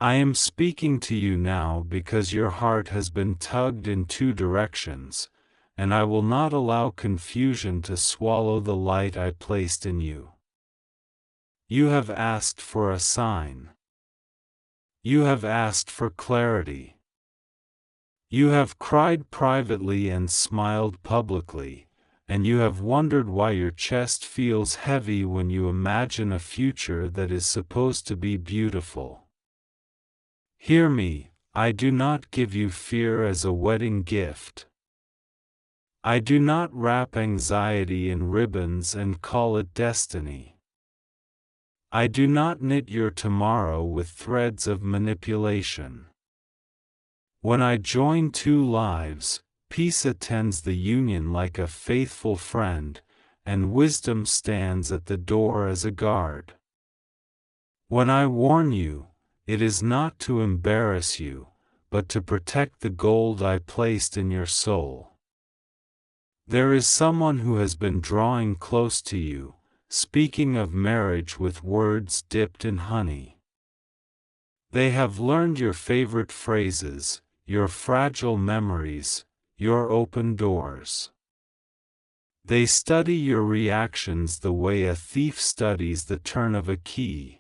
I am speaking to you now because your heart has been tugged in two directions, and I will not allow confusion to swallow the light I placed in you. You have asked for a sign. You have asked for clarity. You have cried privately and smiled publicly, and you have wondered why your chest feels heavy when you imagine a future that is supposed to be beautiful. Hear me, I do not give you fear as a wedding gift. I do not wrap anxiety in ribbons and call it destiny. I do not knit your tomorrow with threads of manipulation. When I join two lives, peace attends the union like a faithful friend, and wisdom stands at the door as a guard. When I warn you, it is not to embarrass you, but to protect the gold I placed in your soul. There is someone who has been drawing close to you, speaking of marriage with words dipped in honey. They have learned your favorite phrases, your fragile memories, your open doors. They study your reactions the way a thief studies the turn of a key.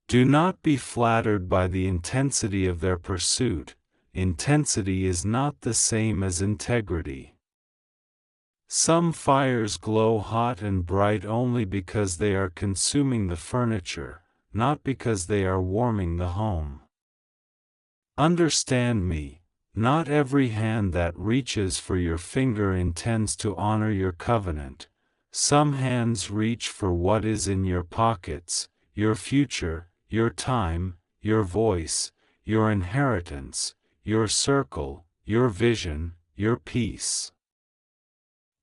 Do not be flattered by the intensity of their pursuit. Intensity is not the same as integrity. Some fires glow hot and bright only because they are consuming the furniture, not because they are warming the home. Understand me, not every hand that reaches for your finger intends to honor your covenant. Some hands reach for what is in your pockets, your future, your time, your voice, your inheritance, your circle, your vision, your peace.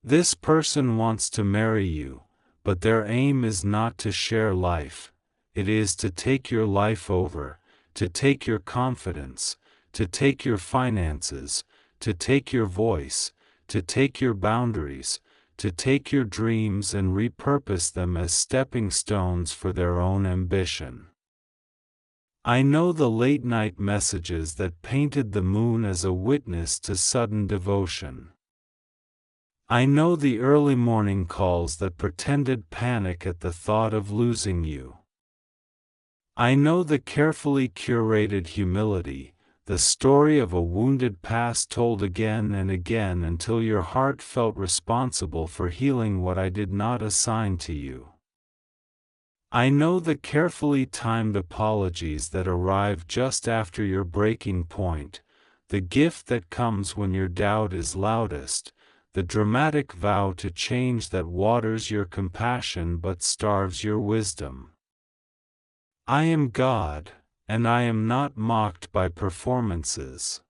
This person wants to marry you, but their aim is not to share life, it is to take your life over, to take your confidence, to take your finances, to take your voice, to take your boundaries, to take your dreams and repurpose them as stepping stones for their own ambition. I know the late-night messages that painted the moon as a witness to sudden devotion. I know the early morning calls that pretended panic at the thought of losing you. I know the carefully curated humility, the story of a wounded past told again and again until your heart felt responsible for healing what I did not assign to you. I know the carefully timed apologies that arrive just after your breaking point, the gift that comes when your doubt is loudest, the dramatic vow to change that waters your compassion but starves your wisdom. I am God, and I am not mocked by performances.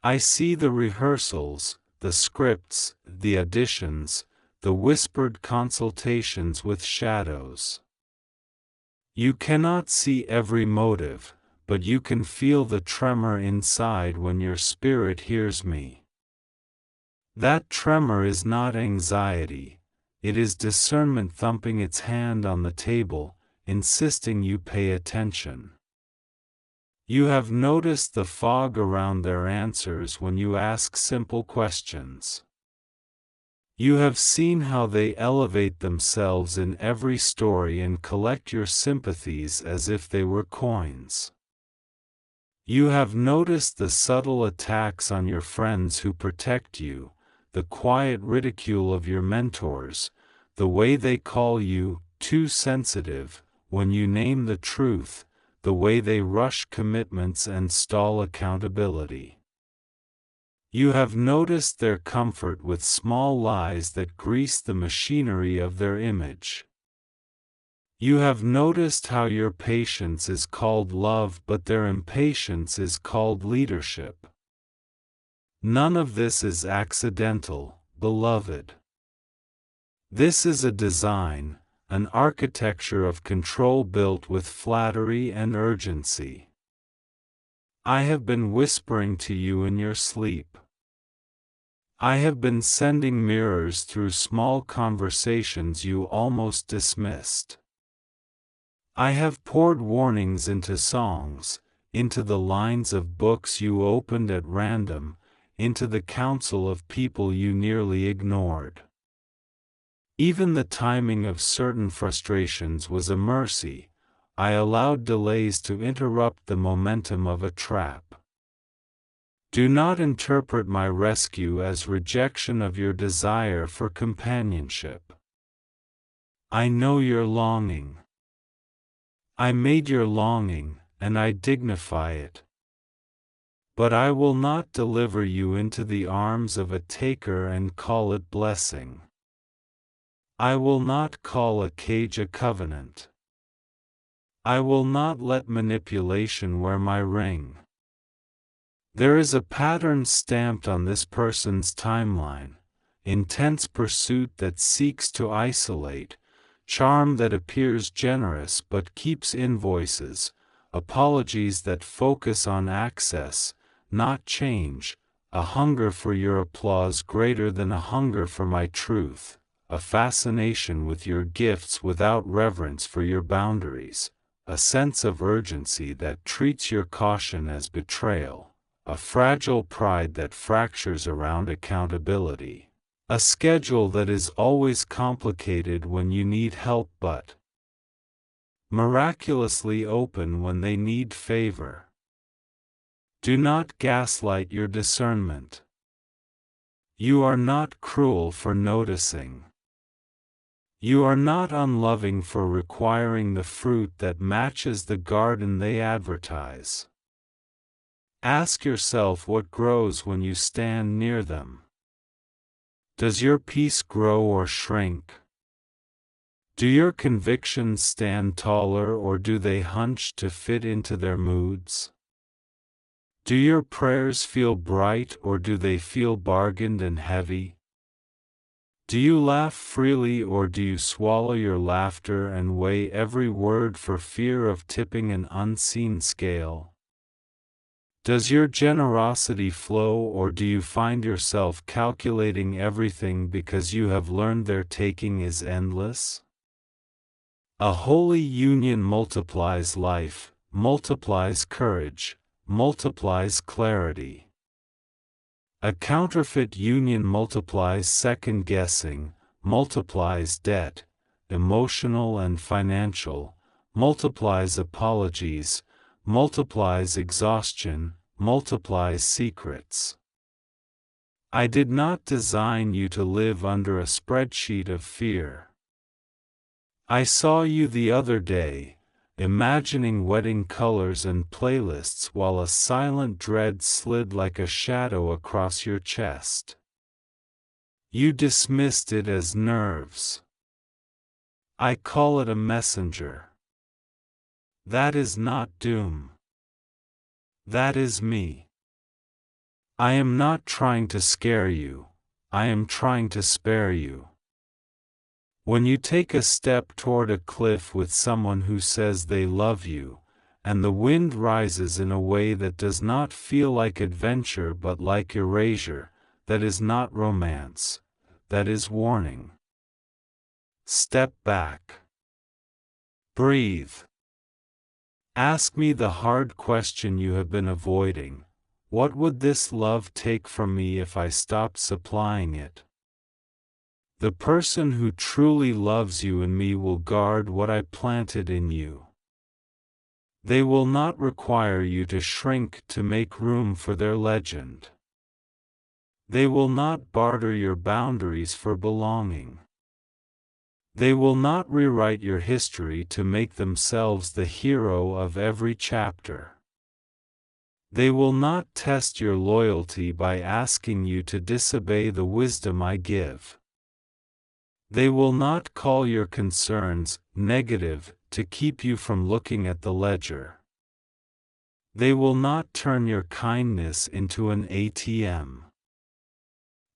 I see the rehearsals, the scripts, the auditions, the whispered consultations with shadows. You cannot see every motive, but you can feel the tremor inside when your spirit hears me. That tremor is not anxiety, it is discernment thumping its hand on the table, insisting you pay attention. You have noticed the fog around their answers when you ask simple questions. You have seen how they elevate themselves in every story and collect your sympathies as if they were coins. You have noticed the subtle attacks on your friends who protect you, the quiet ridicule of your mentors, the way they call you too sensitive when you name the truth, the way they rush commitments and stall accountability. You have noticed their comfort with small lies that grease the machinery of their image. You have noticed how your patience is called love but their impatience is called leadership. None of this is accidental, beloved. This is a design, an architecture of control built with flattery and urgency. I have been whispering to you in your sleep. I have been sending mirrors through small conversations you almost dismissed. I have poured warnings into songs, into the lines of books you opened at random, into the counsel of people you nearly ignored. Even the timing of certain frustrations was a mercy. I allowed delays to interrupt the momentum of a trap. Do not interpret my rescue as rejection of your desire for companionship. I know your longing. I made your longing, and I dignify it. But I will not deliver you into the arms of a taker and call it blessing. I will not call a cage a covenant. I will not let manipulation wear my ring. There is a pattern stamped on this person's timeline, intense pursuit that seeks to isolate, charm that appears generous but keeps invoices, apologies that focus on access, not change, a hunger for your applause greater than a hunger for my truth, a fascination with your gifts without reverence for your boundaries, a sense of urgency that treats your caution as betrayal, a fragile pride that fractures around accountability. A schedule that is always complicated when you need help but miraculously open when they need favor. Do not gaslight your discernment. You are not cruel for noticing. You are not unloving for requiring the fruit that matches the garden they advertise. Ask yourself what grows when you stand near them. Does your peace grow or shrink? Do your convictions stand taller or do they hunch to fit into their moods? Do your prayers feel bright or do they feel bargained and heavy? Do you laugh freely or do you swallow your laughter and weigh every word for fear of tipping an unseen scale? Does your generosity flow or do you find yourself calculating everything because you have learned their taking is endless? A holy union multiplies life, multiplies courage, multiplies clarity. A counterfeit union multiplies second-guessing, multiplies debt, emotional and financial, multiplies apologies, multiplies exhaustion, multiplies secrets. I did not design you to live under a spreadsheet of fear. I saw you the other day, imagining wedding colors and playlists while a silent dread slid like a shadow across your chest. You dismissed it as nerves. I call it a messenger. That is not doom. That is me. I am not trying to scare you, I am trying to spare you. When you take a step toward a cliff with someone who says they love you, and the wind rises in a way that does not feel like adventure but like erasure, that is not romance, that is warning. Step back. Breathe. Ask me the hard question you have been avoiding. What would this love take from me if I stopped supplying it? The person who truly loves you and me will guard what I planted in you. They will not require you to shrink to make room for their legend. They will not barter your boundaries for belonging. They will not rewrite your history to make themselves the hero of every chapter. They will not test your loyalty by asking you to disobey the wisdom I give. They will not call your concerns negative to keep you from looking at the ledger. They will not turn your kindness into an ATM.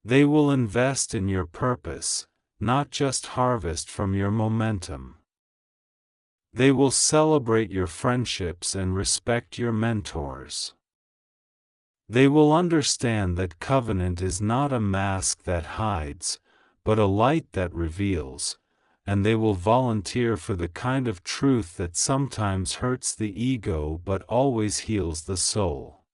They will invest in your purpose, not just harvest from your momentum. They will celebrate your friendships and respect your mentors. They will understand that covenant is not a mask that hides, but a light that reveals, and they will volunteer for the kind of truth that sometimes hurts the ego but always heals the soul.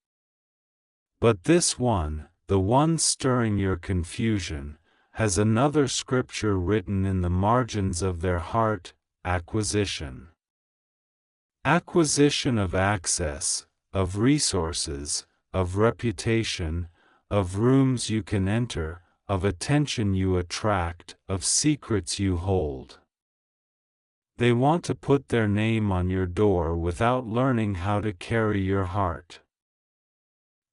But this one, the one stirring your confusion, has another scripture written in the margins of their heart: acquisition. Acquisition of access, of resources, of reputation, of rooms you can enter, of attention you attract, of secrets you hold. They want to put their name on your door without learning how to carry your heart.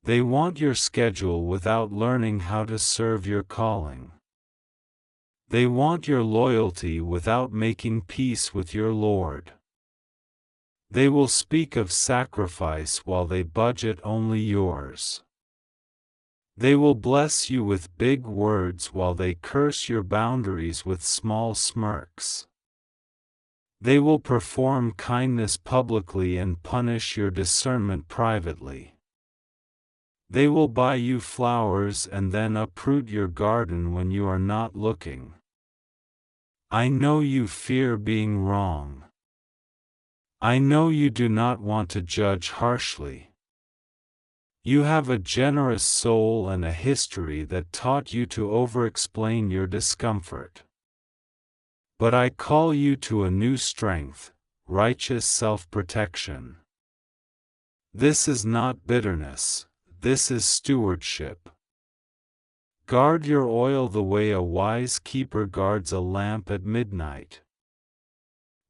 They want your schedule without learning how to serve your calling. They want your loyalty without making peace with your Lord. They will speak of sacrifice while they budget only yours. They will bless you with big words while they curse your boundaries with small smirks. They will perform kindness publicly and punish your discernment privately. They will buy you flowers and then uproot your garden when you are not looking. I know you fear being wrong. I know you do not want to judge harshly. You have a generous soul and a history that taught you to over-explain your discomfort. But I call you to a new strength, righteous self-protection. This is not bitterness, this is stewardship. Guard your oil the way a wise keeper guards a lamp at midnight.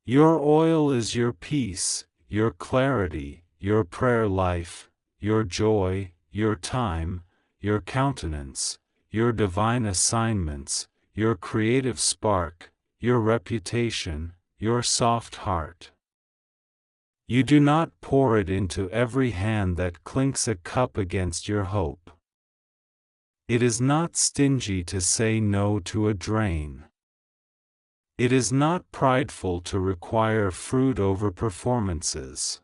Your oil is your peace, your clarity, your prayer life, your joy, your time, your countenance, your divine assignments, your creative spark, your reputation, your soft heart. You do not pour it into every hand that clinks a cup against your hope. It is not stingy to say no to a drain. It is not prideful to require fruit over performances.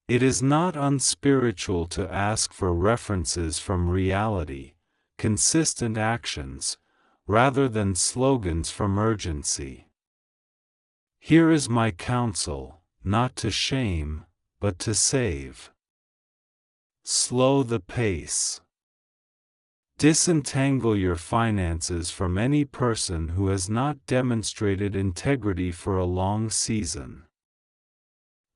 It is not unspiritual to ask for references from reality, consistent actions, rather than slogans from urgency. Here is my counsel, not to shame, but to save. Slow the pace. Disentangle your finances from any person who has not demonstrated integrity for a long season.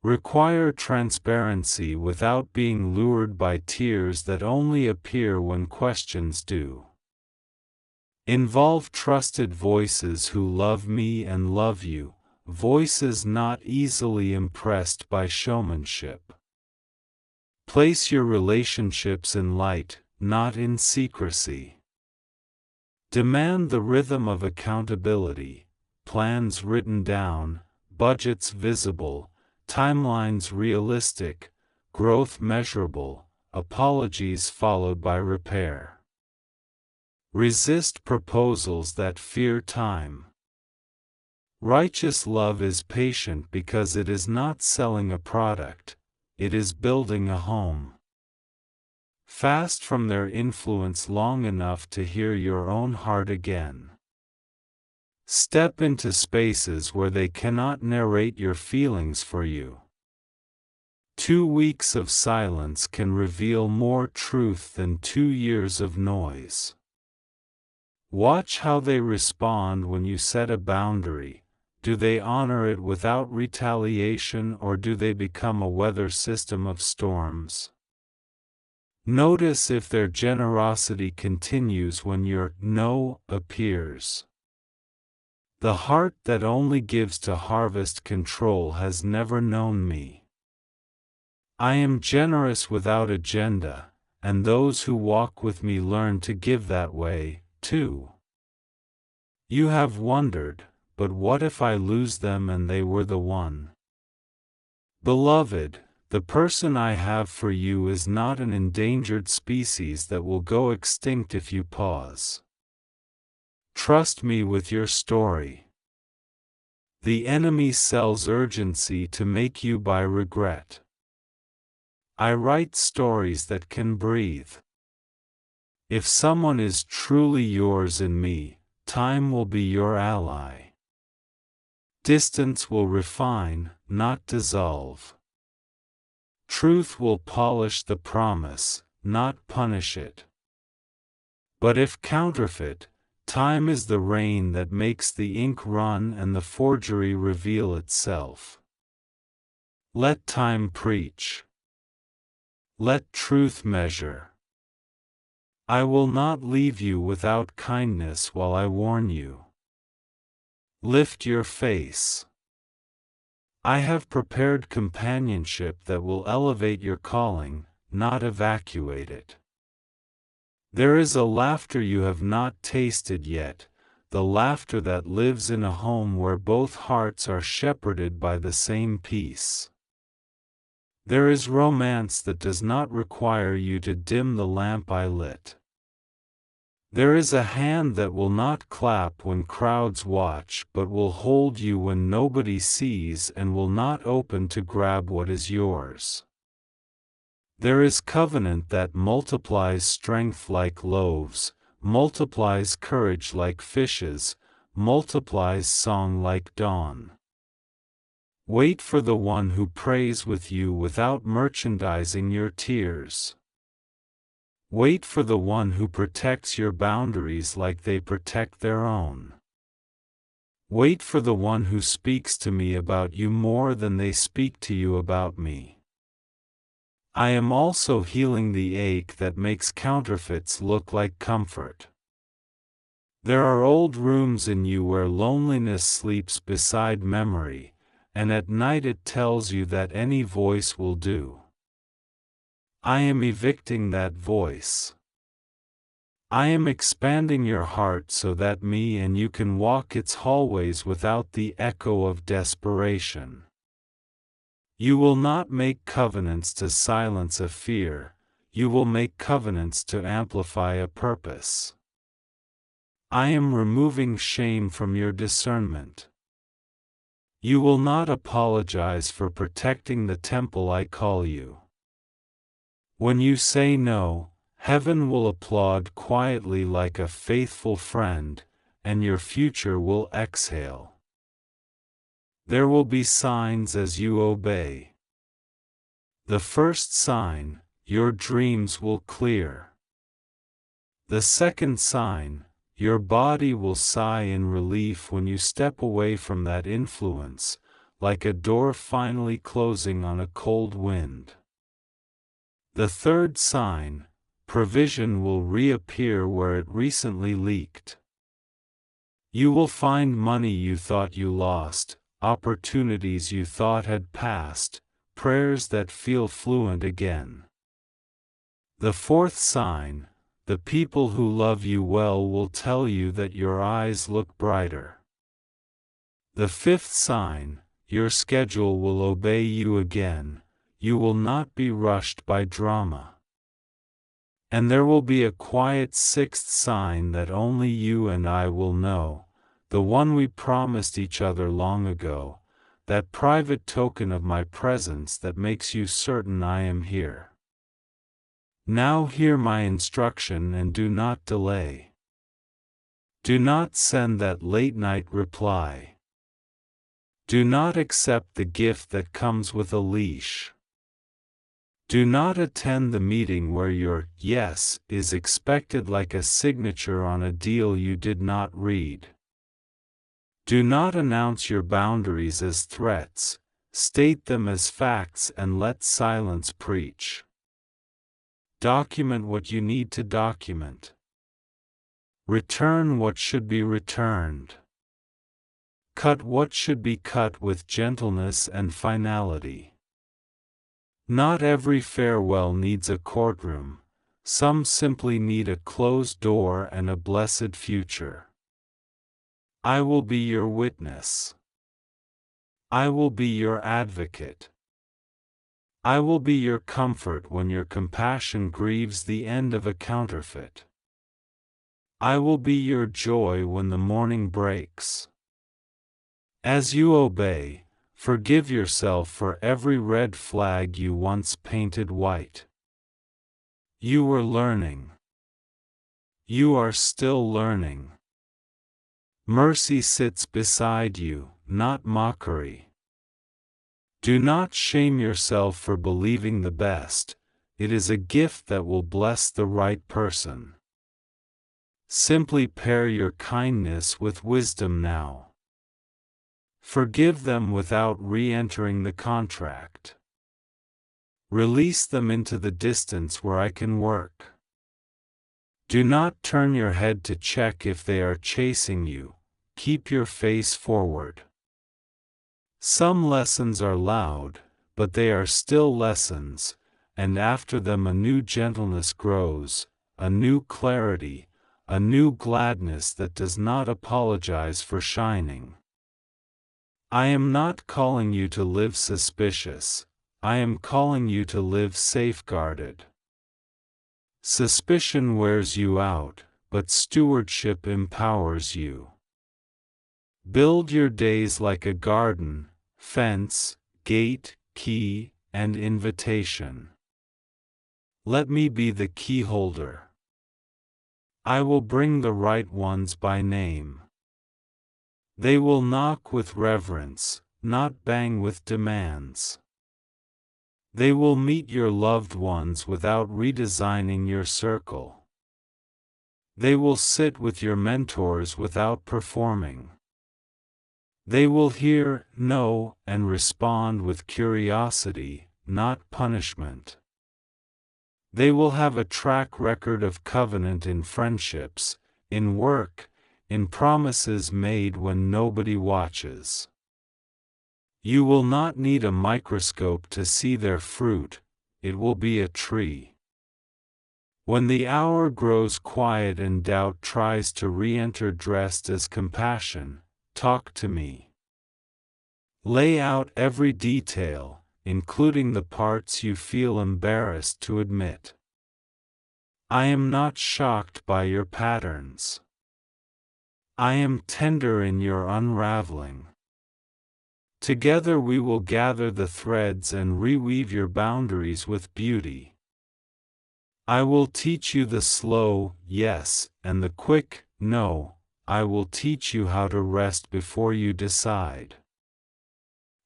Require transparency without being lured by tears that only appear when questions do. Involve trusted voices who love me and love you, voices not easily impressed by showmanship. Place your relationships in light, not in secrecy. Demand the rhythm of accountability, plans written down, budgets visible, timelines realistic, growth measurable, apologies followed by repair. Resist proposals that fear time. Righteous love is patient because it is not selling a product, it is building a home. Fast from their influence long enough to hear your own heart again. Step into spaces where they cannot narrate your feelings for you. 2 weeks of silence can reveal more truth than 2 years of noise. Watch how they respond when you set a boundary. Do they honor it without retaliation, or do they become a weather system of storms? Notice if their generosity continues when your no appears. The heart that only gives to harvest control has never known me. I am generous without agenda, and those who walk with me learn to give that way, too. You have wondered, but what if I lose them and they were the one? Beloved, the person I have for you is not an endangered species that will go extinct if you pause. Trust me with your story. The enemy sells urgency to make you buy regret. I write stories that can breathe. If someone is truly yours in me, time will be your ally. Distance will refine, not dissolve. Truth will polish the promise, not punish it. But if counterfeit, time is the rain that makes the ink run and the forgery reveal itself. Let time preach. Let truth measure. I will not leave you without kindness while I warn you. Lift your face. I have prepared companionship that will elevate your calling, not evacuate it. There is a laughter you have not tasted yet, the laughter that lives in a home where both hearts are shepherded by the same peace. There is romance that does not require you to dim the lamp I lit. There is a hand that will not clap when crowds watch but will hold you when nobody sees and will not open to grab what is yours. There is covenant that multiplies strength like loaves, multiplies courage like fishes, multiplies song like dawn. Wait for the one who prays with you without merchandising your tears. Wait for the one who protects your boundaries like they protect their own. Wait for the one who speaks to me about you more than they speak to you about me. I am also healing the ache that makes counterfeits look like comfort. There are old rooms in you where loneliness sleeps beside memory, and at night it tells you that any voice will do. I am evicting that voice. I am expanding your heart so that me and you can walk its hallways without the echo of desperation. You will not make covenants to silence a fear, you will make covenants to amplify a purpose. I am removing shame from your discernment. You will not apologize for protecting the temple I call you. When you say no, heaven will applaud quietly like a faithful friend, and your future will exhale. There will be signs as you obey. The first sign, your dreams will clear. The second sign, your body will sigh in relief when you step away from that influence, like a door finally closing on a cold wind. The third sign, provision will reappear where it recently leaked. You will find money you thought you lost, opportunities you thought had passed, prayers that feel fluent again. The fourth sign, the people who love you well will tell you that your eyes look brighter. The fifth sign, your schedule will obey you again, you will not be rushed by drama. And there will be a quiet sixth sign that only you and I will know, the one we promised each other long ago, that private token of my presence that makes you certain I am here. Now hear my instruction and do not delay. Do not send that late-night reply. Do not accept the gift that comes with a leash. Do not attend the meeting where your yes is expected like a signature on a deal you did not read. Do not announce your boundaries as threats, state them as facts and let silence preach. Document what you need to document. Return what should be returned. Cut what should be cut with gentleness and finality. Not every farewell needs a courtroom, some simply need a closed door and a blessed future. I will be your witness. I will be your advocate. I will be your comfort when your compassion grieves the end of a counterfeit. I will be your joy when the morning breaks. As you obey, forgive yourself for every red flag you once painted white. You were learning. You are still learning. Mercy sits beside you, not mockery. Do not shame yourself for believing the best, it is a gift that will bless the right person. Simply pair your kindness with wisdom now. Forgive them without re-entering the contract. Release them into the distance where I can work. Do not turn your head to check if they are chasing you, keep your face forward. Some lessons are loud, but they are still lessons, and after them a new gentleness grows, a new clarity, a new gladness that does not apologize for shining. I am not calling you to live suspicious, I am calling you to live safeguarded. Suspicion wears you out, but stewardship empowers you. Build your days like a garden, fence, gate, key, and invitation. Let me be the key holder. I will bring the right ones by name. They will knock with reverence, not bang with demands. They will meet your loved ones without redesigning your circle. They will sit with your mentors without performing. They will hear, know, and respond with curiosity, not punishment. They will have a track record of covenant in friendships, in work, in promises made when nobody watches. You will not need a microscope to see their fruit, it will be a tree. When the hour grows quiet and doubt tries to re-enter dressed as compassion, talk to me. Lay out every detail, including the parts you feel embarrassed to admit. I am not shocked by your patterns. I am tender in your unraveling. Together we will gather the threads and reweave your boundaries with beauty. I will teach you the slow yes and the quick no. I will teach you how to rest before you decide.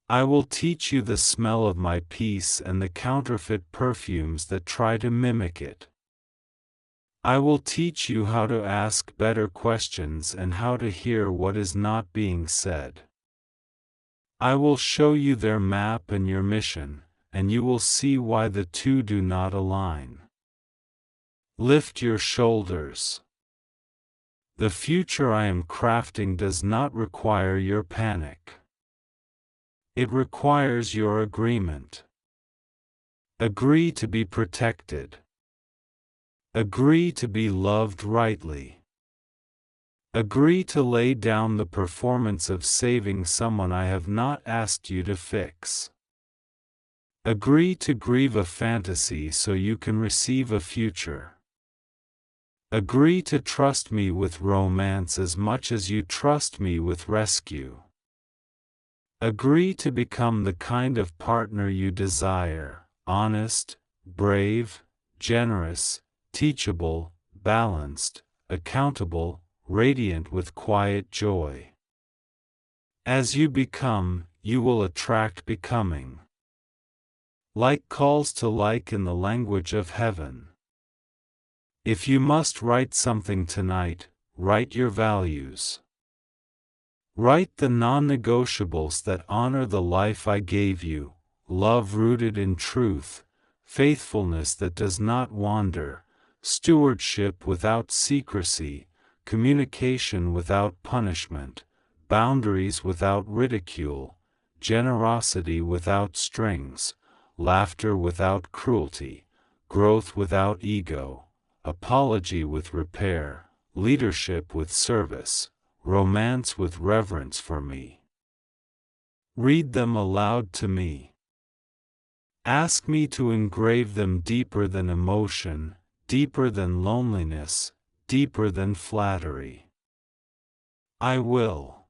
I will teach you the smell of my peace and the counterfeit perfumes that try to mimic it. I will teach you how to ask better questions and how to hear what is not being said. I will show you their map and your mission, and you will see why the two do not align. Lift your shoulders. The future I am crafting does not require your panic. It requires your agreement. Agree to be protected. Agree to be loved rightly. Agree to lay down the performance of saving someone I have not asked you to fix. Agree to grieve a fantasy so you can receive a future. Agree to trust me with romance as much as you trust me with rescue. Agree to become the kind of partner you desire, honest, brave, generous, teachable, balanced, accountable, radiant with quiet joy. As you become, you will attract becoming. Like calls to like in the language of heaven. If you must write something tonight, write your values. Write the non-negotiables that honor the life I gave you, love rooted in truth, faithfulness that does not wander, stewardship without secrecy, communication without punishment, boundaries without ridicule, generosity without strings, laughter without cruelty, growth without ego, apology with repair, leadership with service, romance with reverence for me. Read them aloud to me. Ask me to engrave them deeper than emotion, deeper than loneliness, deeper than flattery. I will.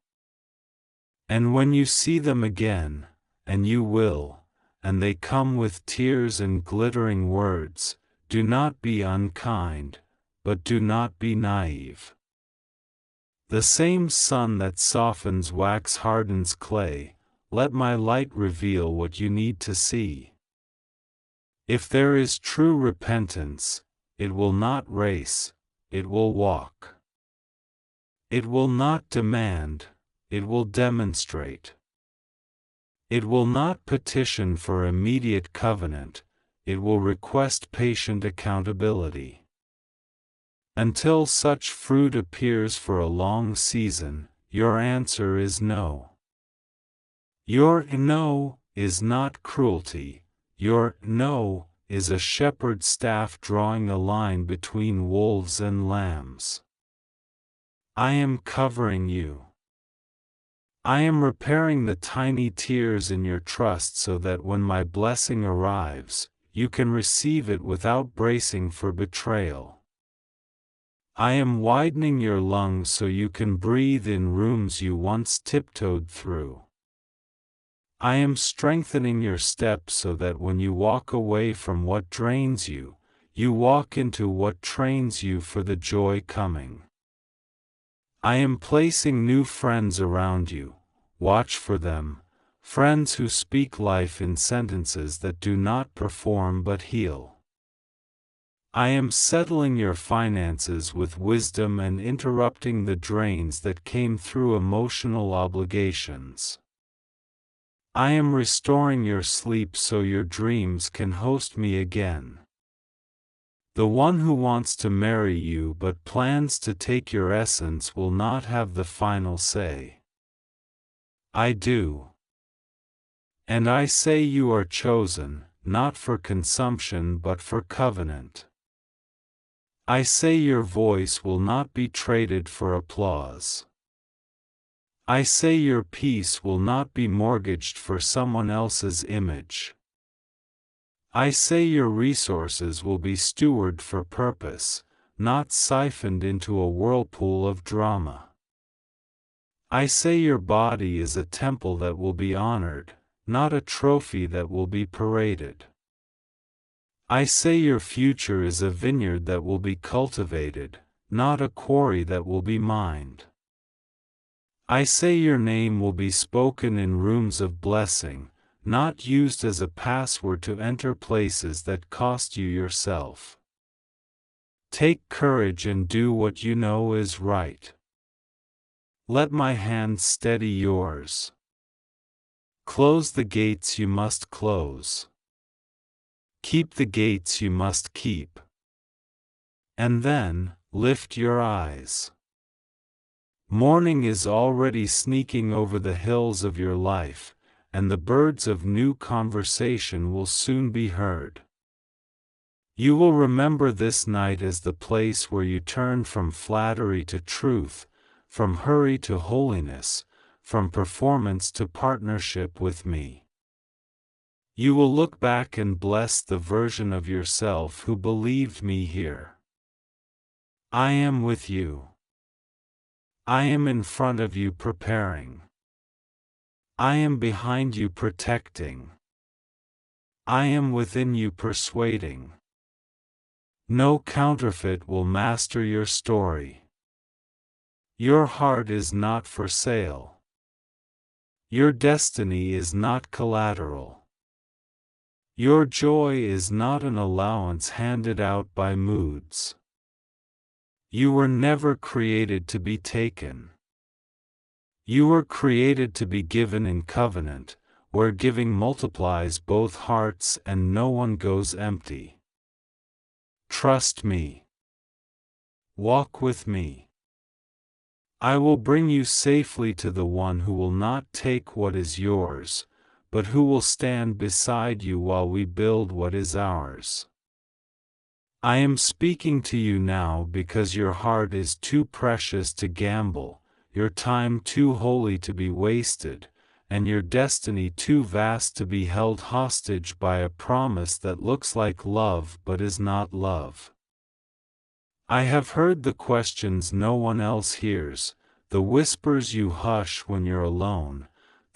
And when you see them again, and you will, and they come with tears and glittering words, do not be unkind, but do not be naive. The same sun that softens wax hardens clay. Let my light reveal what you need to see. If there is true repentance, it will not race, it will walk. It will not demand, it will demonstrate. It will not petition for immediate covenant, it will request patient accountability. Until such fruit appears for a long season, your answer is no. Your no is not cruelty, your no is a shepherd's staff drawing a line between wolves and lambs. I am covering you. I am repairing the tiny tears in your trust so that when my blessing arrives, you can receive it without bracing for betrayal. I am widening your lungs so you can breathe in rooms you once tiptoed through. I am strengthening your steps so that when you walk away from what drains you, you walk into what trains you for the joy coming. I am placing new friends around you. Watch for them, friends who speak life in sentences that do not perform but heal. I am settling your finances with wisdom and interrupting the drains that came through emotional obligations. I am restoring your sleep so your dreams can host me again. The one who wants to marry you but plans to take your essence will not have the final say. I do. And I say you are chosen, not for consumption but for covenant. I say your voice will not be traded for applause. I say your peace will not be mortgaged for someone else's image. I say your resources will be stewarded for purpose, not siphoned into a whirlpool of drama. I say your body is a temple that will be honored, not a trophy that will be paraded. I say your future is a vineyard that will be cultivated, not a quarry that will be mined. I say your name will be spoken in rooms of blessing, not used as a password to enter places that cost you yourself. Take courage and do what you know is right. Let my hand steady yours. Close the gates you must close. Keep the gates you must keep. And then, lift your eyes. Morning is already sneaking over the hills of your life, and the birds of new conversation will soon be heard. You will remember this night as the place where you turn from flattery to truth, from hurry to holiness, from performance to partnership with me. You will look back and bless the version of yourself who believed me here. I am with you. I am in front of you preparing. I am behind you protecting. I am within you persuading. No counterfeit will master your story. Your heart is not for sale. Your destiny is not collateral. Your joy is not an allowance handed out by moods. You were never created to be taken. You were created to be given in covenant, where giving multiplies both hearts and no one goes empty. Trust me. Walk with me. I will bring you safely to the one who will not take what is yours, but who will stand beside you while we build what is ours. I am speaking to you now because your heart is too precious to gamble, your time too holy to be wasted, and your destiny too vast to be held hostage by a promise that looks like love but is not love. I have heard the questions no one else hears, the whispers you hush when you're alone,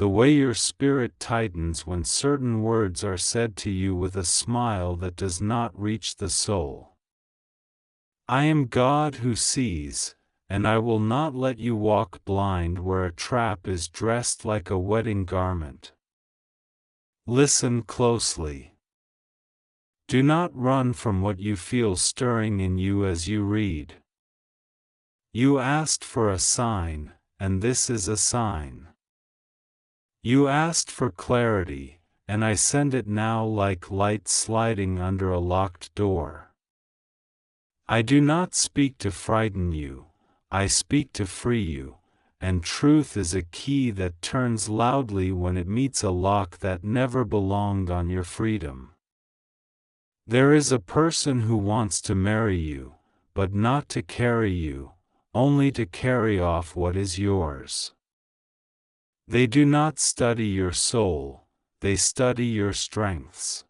the way your spirit tightens when certain words are said to you with a smile that does not reach the soul. I am God who sees, and I will not let you walk blind where a trap is dressed like a wedding garment. Listen closely. Do not run from what you feel stirring in you as you read. You asked for a sign, and this is a sign. You asked for clarity, and I send it now like light sliding under a locked door. I do not speak to frighten you, I speak to free you, and truth is a key that turns loudly when it meets a lock that never belonged on your freedom. There is a person who wants to marry you, but not to carry you, only to carry off what is yours. They do not study your soul, they study your strengths.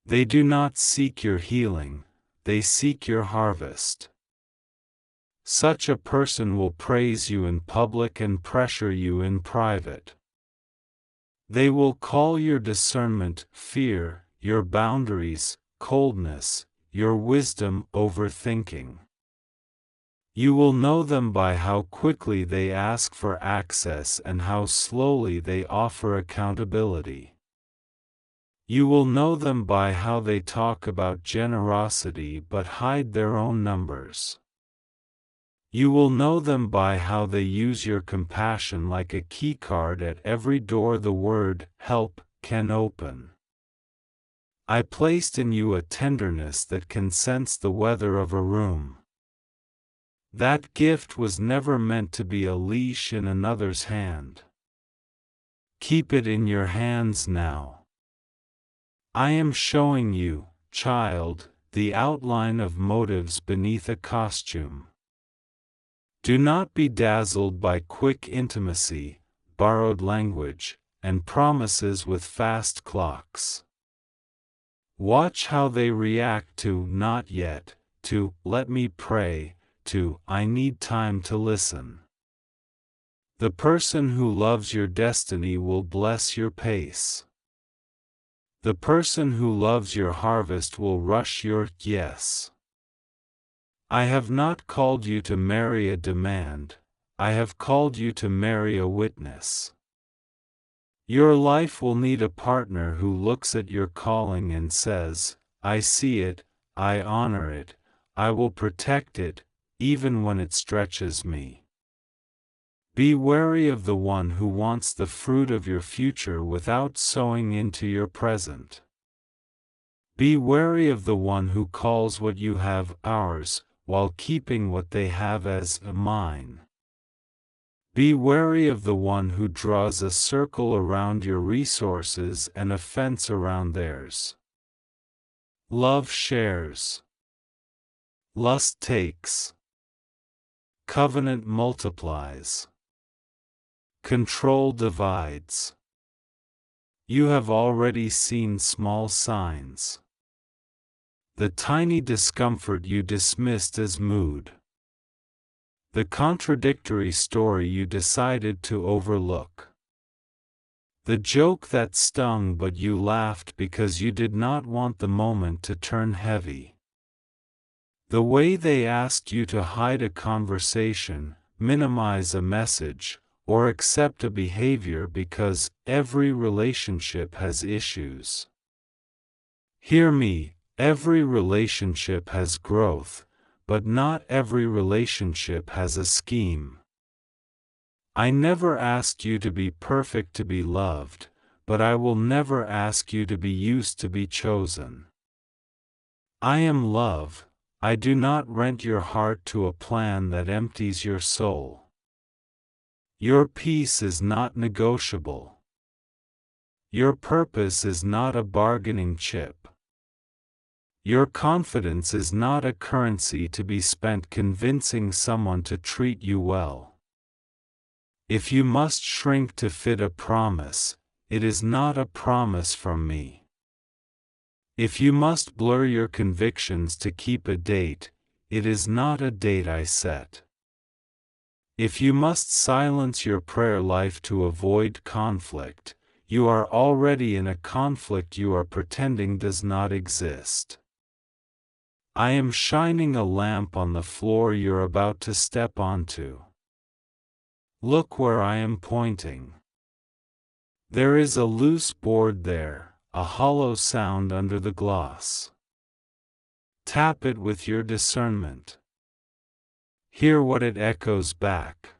They do not seek your healing, they seek your harvest. Such a person will praise you in public and pressure you in private. They will call your discernment fear, your boundaries coldness, your wisdom overthinking. You will know them by how quickly they ask for access and how slowly they offer accountability. You will know them by how they talk about generosity but hide their own numbers. You will know them by how they use your compassion like a keycard at every door the word help can open. I placed in you a tenderness that can sense the weather of a room. That gift was never meant to be a leash in another's hand. Keep it in your hands now. I am showing you, child, the outline of motives beneath a costume. Do not be dazzled by quick intimacy, borrowed language, and promises with fast clocks. Watch how they react to not yet, to let me pray, to I need time to listen. The person who loves your destiny will bless your pace. The person who loves your harvest will rush your yes. I have not called you to marry a demand, I have called you to marry a witness. Your life will need a partner who looks at your calling and says, I see it, I honor it, I will protect it, even when it stretches me. Be wary of the one who wants the fruit of your future without sowing into your present. Be wary of the one who calls what you have ours, while keeping what they have as mine. Be wary of the one who draws a circle around your resources and a fence around theirs. Love shares. Lust takes. Covenant multiplies. Control divides. You have already seen small signs. The tiny discomfort you dismissed as mood. The contradictory story you decided to overlook. The joke that stung but you laughed because you did not want the moment to turn heavy. The way they asked you to hide a conversation, minimize a message, or accept a behavior because every relationship has issues. Hear me, every relationship has growth, but not every relationship has a scheme. I never asked you to be perfect to be loved, but I will never ask you to be used to be chosen. I am love, I do not rent your heart to a plan that empties your soul. Your peace is not negotiable. Your purpose is not a bargaining chip. Your confidence is not a currency to be spent convincing someone to treat you well. If you must shrink to fit a promise, it is not a promise from me. If you must blur your convictions to keep a date, it is not a date I set. If you must silence your prayer life to avoid conflict, you are already in a conflict you are pretending does not exist. I am shining a lamp on the floor you're about to step onto. Look where I am pointing. There is a loose board there, a hollow sound under the gloss. Tap it with your discernment. Hear what it echoes back.